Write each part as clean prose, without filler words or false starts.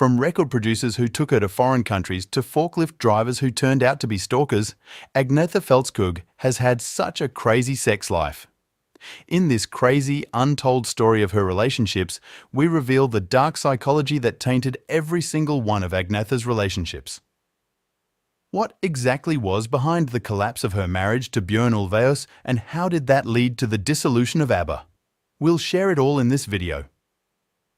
From record producers who took her to foreign countries to forklift drivers who turned out to be stalkers, Agnetha Fältskog has had such a crazy sex life. In this crazy, untold story of her relationships, we reveal the dark psychology that tainted every single one of Agnetha's relationships. What exactly was behind the collapse of her marriage to Björn Ulvaeus, and how did that lead to the dissolution of ABBA? We'll share it all in this video.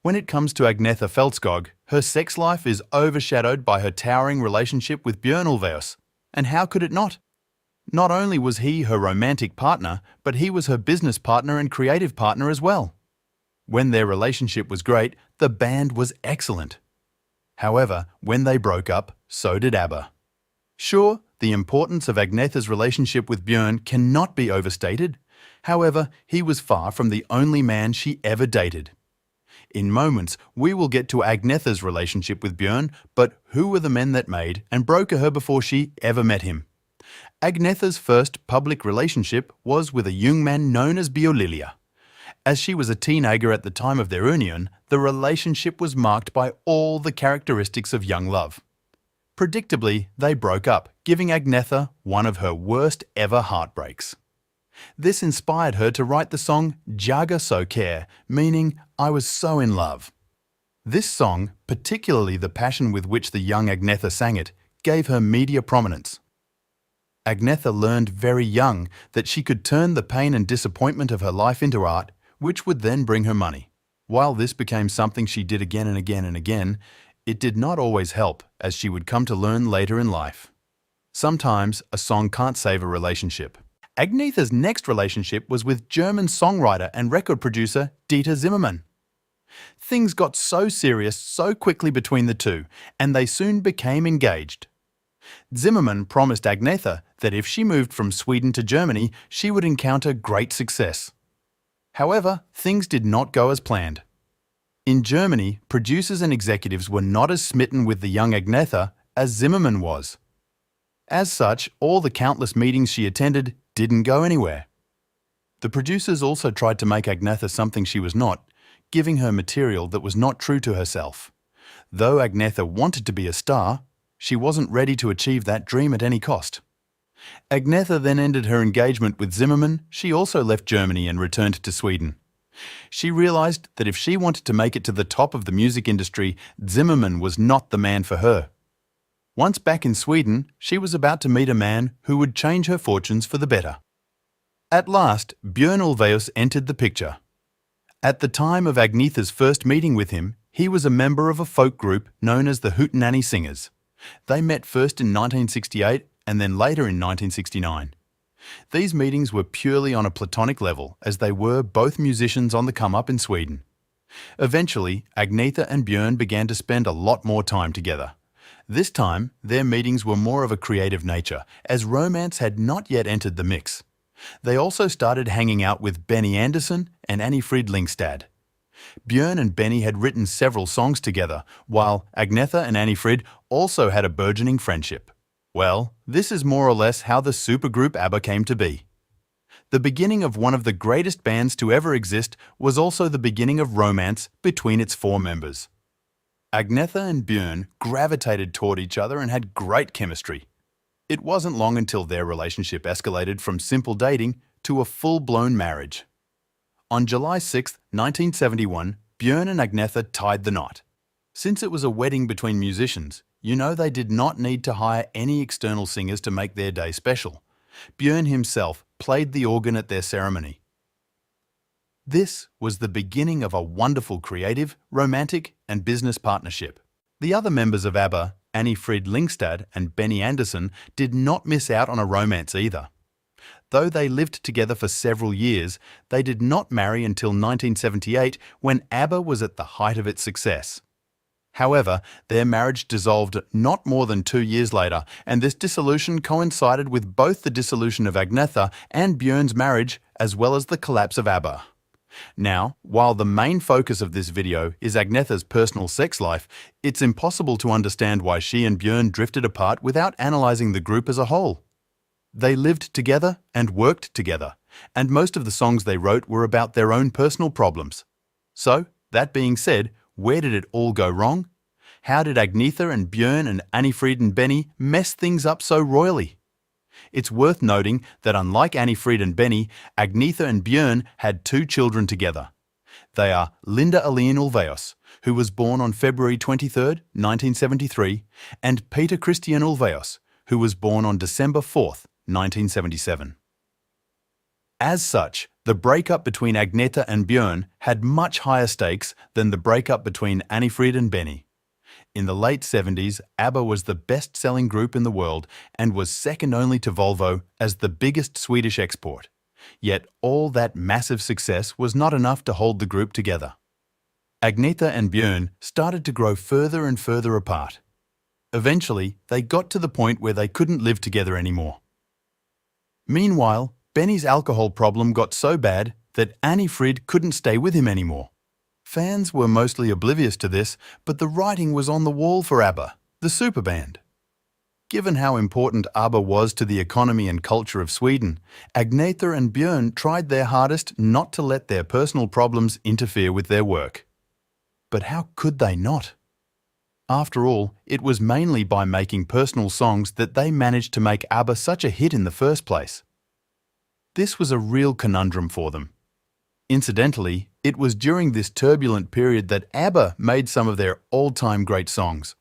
When it comes to Agnetha Fältskog, her sex life is overshadowed by her towering relationship with Björn Ulvaeus. And how could it not? Not only was he her romantic partner, but he was her business partner and creative partner as well. When their relationship was great, the band was excellent. However, when they broke up, so did ABBA. Sure, the importance of Agnetha's relationship with Björn cannot be overstated. However, he was far from the only man she ever dated. In moments, we will get to Agnetha's relationship with Björn, but who were the men that made and broke her before she ever met him? Agnetha's first public relationship was with a young man known as Björn. As she was a teenager at the time of their union, the relationship was marked by all the characteristics of young love. Predictably, they broke up, giving Agnetha one of her worst ever heartbreaks. This inspired her to write the song Jaga So Care, meaning I was so in love. This song, particularly the passion with which the young Agnetha sang it, gave her media prominence. Agnetha learned very young that she could turn the pain and disappointment of her life into art, which would then bring her money. While this became something she did again and again and again, it did not always help, as she would come to learn later in life. Sometimes a song can't save a relationship. Agnetha's next relationship was with German songwriter and record producer Dieter Zimmermann. Things got so serious so quickly between the two, and they soon became engaged. Zimmermann promised Agnetha that if she moved from Sweden to Germany, she would encounter great success. However, things did not go as planned. In Germany, producers and executives were not as smitten with the young Agnetha as Zimmermann was. As such, all the countless meetings she attended didn't go anywhere. The producers also tried to make Agnetha something she was not, giving her material that was not true to herself. Though Agnetha wanted to be a star, she wasn't ready to achieve that dream at any cost. Agnetha then ended her engagement with Zimmermann. She also left Germany and returned to Sweden. She realized that if she wanted to make it to the top of the music industry, Zimmermann was not the man for her. Once back in Sweden, she was about to meet a man who would change her fortunes for the better. At last, Björn Ulvaeus entered the picture. At the time of Agnetha's first meeting with him, he was a member of a folk group known as the Hootenanny Singers. They met first in 1968 and then later in 1969. These meetings were purely on a platonic level, as they were both musicians on the come-up in Sweden. Eventually, Agnetha and Björn began to spend a lot more time together. This time, their meetings were more of a creative nature, as romance had not yet entered the mix. They also started hanging out with Benny Andersson and Annie-Frid Lyngstad. Björn and Benny had written several songs together, while Agnetha and Annie-Frid also had a burgeoning friendship. Well, this is more or less how the supergroup ABBA came to be. The beginning of one of the greatest bands to ever exist was also the beginning of romance between its four members. Agnetha and Björn gravitated toward each other and had great chemistry. It wasn't long until their relationship escalated from simple dating to a full-blown marriage. On July 6, 1971, Björn and Agnetha tied the knot. Since it was a wedding between musicians, you know they did not need to hire any external singers to make their day special. Björn himself played the organ at their ceremony. This was the beginning of a wonderful creative, romantic and business partnership. The other members of ABBA, Annie-Frid Lyngstad and Benny Andersson, did not miss out on a romance either. Though they lived together for several years, they did not marry until 1978, when ABBA was at the height of its success. However, their marriage dissolved not more than 2 years later, and this dissolution coincided with both the dissolution of Agnetha and Björn's marriage, as well as the collapse of ABBA. Now, while the main focus of this video is Agnetha's personal sex life, it's impossible to understand why she and Björn drifted apart without analysing the group as a whole. They lived together and worked together, and most of the songs they wrote were about their own personal problems. So, that being said, where did it all go wrong? How did Agnetha and Björn and Annifried and Benny mess things up so royally? It's worth noting that unlike Annifried and Benny, Agnetha and Björn had two children together. They are Linda Aline Ulvaeus, who was born on February 23, 1973, and Peter Christian Ulvaeus, who was born on December 4, 1977. As such, the breakup between Agnetha and Björn had much higher stakes than the breakup between Annifried and Benny. In the late 70s, ABBA was the best-selling group in the world and was second only to Volvo as the biggest Swedish export. Yet all that massive success was not enough to hold the group together. Agnetha and Björn started to grow further and further apart. Eventually, they got to the point where they couldn't live together anymore. Meanwhile, Benny's alcohol problem got so bad that Annifried couldn't stay with him anymore. Fans were mostly oblivious to this, but the writing was on the wall for ABBA, the superband. Given how important ABBA was to the economy and culture of Sweden, Agnetha and Björn tried their hardest not to let their personal problems interfere with their work. But how could they not? After all, it was mainly by making personal songs that they managed to make ABBA such a hit in the first place. This was a real conundrum for them. Incidentally, it was during this turbulent period that ABBA made some of their all-time great songs.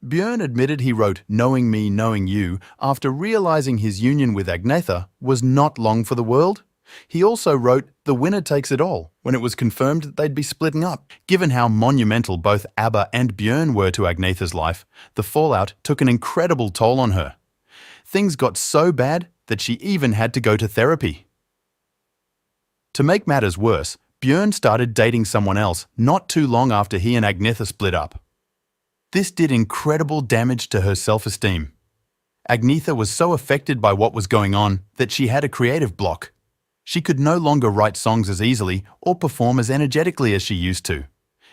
Björn admitted he wrote Knowing Me, Knowing You after realizing his union with Agnetha was not long for the world. He also wrote The Winner Takes It All when it was confirmed that they'd be splitting up. Given how monumental both ABBA and Björn were to Agnetha's life, the fallout took an incredible toll on her. Things got so bad that she even had to go to therapy. To make matters worse, Björn started dating someone else not too long after he and Agnetha split up. This did incredible damage to her self-esteem. Agnetha was so affected by what was going on that she had a creative block. She could no longer write songs as easily or perform as energetically as she used to.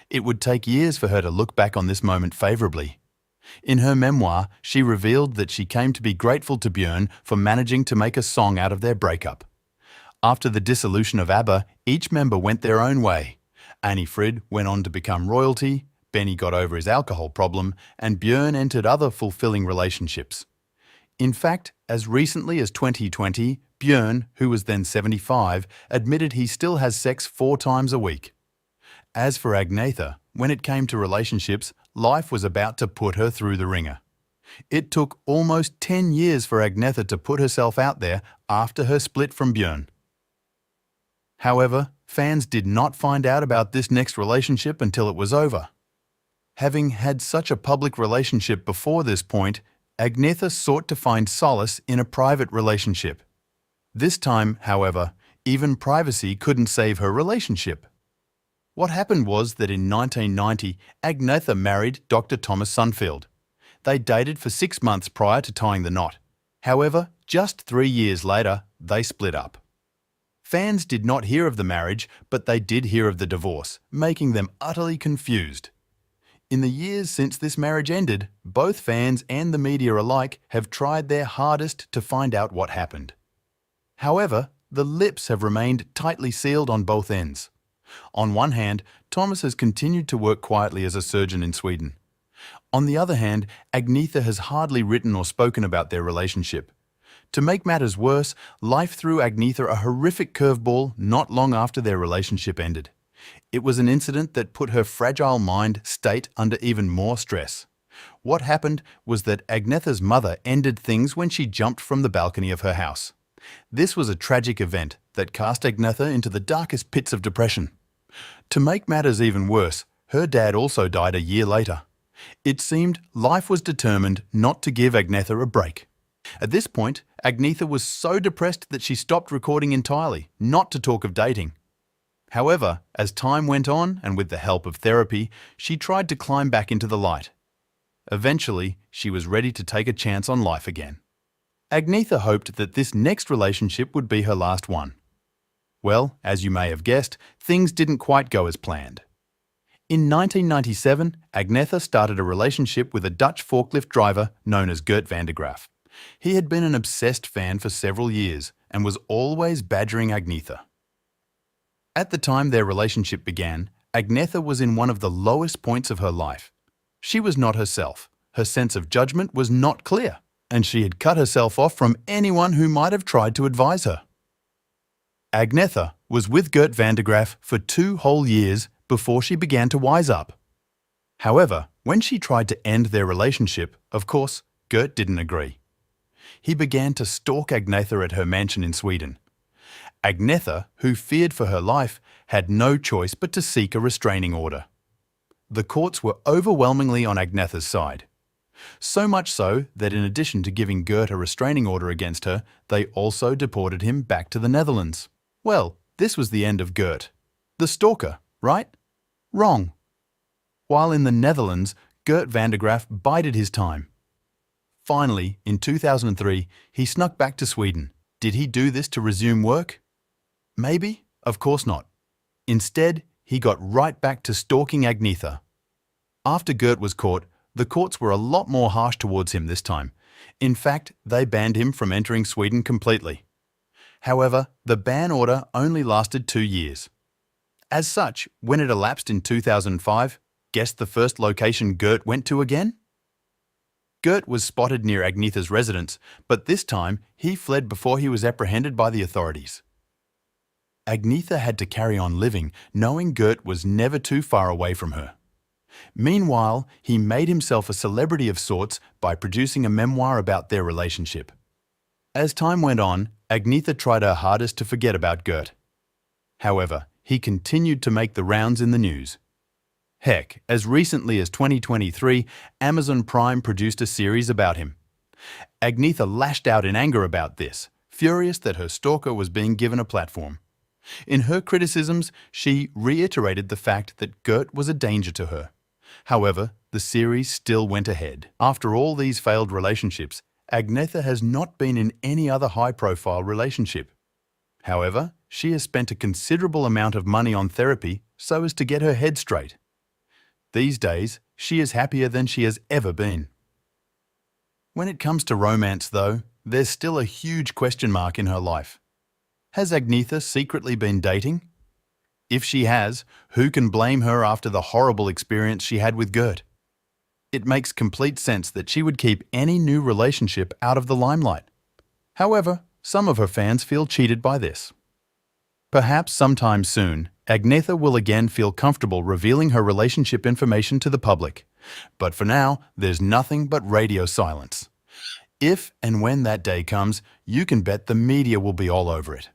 It would take years for her to look back on this moment favourably. In her memoir, she revealed that she came to be grateful to Björn for managing to make a song out of their breakup. After the dissolution of ABBA, each member went their own way. Annifried went on to become royalty, Benny got over his alcohol problem, and Björn entered other fulfilling relationships. In fact, as recently as 2020, Björn, who was then 75, admitted he still has sex 4 times a week. As for Agnetha, when it came to relationships, life was about to put her through the ringer. It took almost 10 years for Agnetha to put herself out there after her split from Björn. However, fans did not find out about this next relationship until it was over. Having had such a public relationship before this point, Agnetha sought to find solace in a private relationship. This time, however, even privacy couldn't save her relationship. What happened was that in 1990, Agnetha married Dr. Thomas Sundfield. They dated for 6 months prior to tying the knot. However, just 3 years later, they split up. Fans did not hear of the marriage, but they did hear of the divorce, making them utterly confused. In the years since this marriage ended, both fans and the media alike have tried their hardest to find out what happened. However, the lips have remained tightly sealed on both ends. On one hand, Thomas has continued to work quietly as a surgeon in Sweden. On the other hand, Agnetha has hardly written or spoken about their relationship. To make matters worse, life threw Agnetha a horrific curveball not long after their relationship ended. It was an incident that put her fragile mind state under even more stress. What happened was that Agnetha's mother ended things when she jumped from the balcony of her house. This was a tragic event that cast Agnetha into the darkest pits of depression. To make matters even worse, her dad also died a year later. It seemed life was determined not to give Agnetha a break. At this point, Agnetha was so depressed that she stopped recording entirely, not to talk of dating. However, as time went on and with the help of therapy, she tried to climb back into the light. Eventually, she was ready to take a chance on life again. Agnetha hoped that this next relationship would be her last one. Well, as you may have guessed, things didn't quite go as planned. In 1997, Agnetha started a relationship with a Dutch forklift driver known as Gert van der Graaf. He had been an obsessed fan for several years and was always badgering Agnetha. At the time their relationship began, Agnetha was in one of the lowest points of her life. She was not herself. Her sense of judgment was not clear, and she had cut herself off from anyone who might have tried to advise her. Agnetha was with Gert van der Graaf for 2 whole years before she began to wise up. However, when she tried to end their relationship, of course, Gert didn't agree. He began to stalk Agnetha at her mansion in Sweden. Agnetha, who feared for her life, had no choice but to seek a restraining order. The courts were overwhelmingly on Agnetha's side. So much so that in addition to giving Gert a restraining order against her, they also deported him back to the Netherlands. Well, this was the end of Gert. The stalker, right? Wrong. While in the Netherlands, Gert van der Graaf bided his time. Finally, in 2003, he snuck back to Sweden. Did he do this to resume work? Maybe. Of course not. Instead, he got right back to stalking Agnetha. After Gert was caught, the courts were a lot more harsh towards him this time. In fact, they banned him from entering Sweden completely. However, the ban order only lasted 2 years. As such, when it elapsed in 2005, guess the first location Gert went to again? Gert was spotted near Agnetha's residence, but this time he fled before he was apprehended by the authorities. Agnetha had to carry on living, knowing Gert was never too far away from her. Meanwhile, he made himself a celebrity of sorts by producing a memoir about their relationship. As time went on, Agnetha tried her hardest to forget about Gert. However, he continued to make the rounds in the news. Heck, as recently as 2023, Amazon Prime produced a series about him. Agnetha lashed out in anger about this, furious that her stalker was being given a platform. In her criticisms, she reiterated the fact that Gert was a danger to her. However, the series still went ahead. After all these failed relationships, Agnetha has not been in any other high-profile relationship. However, she has spent a considerable amount of money on therapy so as to get her head straight. These days, she is happier than she has ever been. When it comes to romance, though, there's still a huge question mark in her life. Has Agnetha secretly been dating? If she has, who can blame her after the horrible experience she had with Gert? It makes complete sense that she would keep any new relationship out of the limelight. However, some of her fans feel cheated by this. Perhaps sometime soon, Agnetha will again feel comfortable revealing her relationship information to the public. But for now, there's nothing but radio silence. If and when that day comes, you can bet the media will be all over it.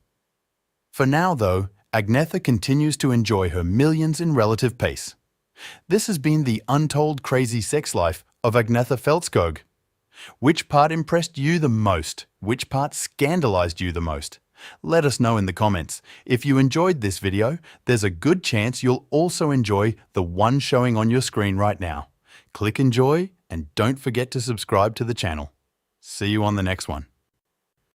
For now, though, Agnetha continues to enjoy her millions in relative pace. This has been the untold crazy sex life of Agnetha Fältskog. Which part impressed you the most? Which part scandalized you the most? Let us know in the comments. If you enjoyed this video, there's a good chance you'll also enjoy the one showing on your screen right now. Click enjoy and don't forget to subscribe to the channel. See you on the next one.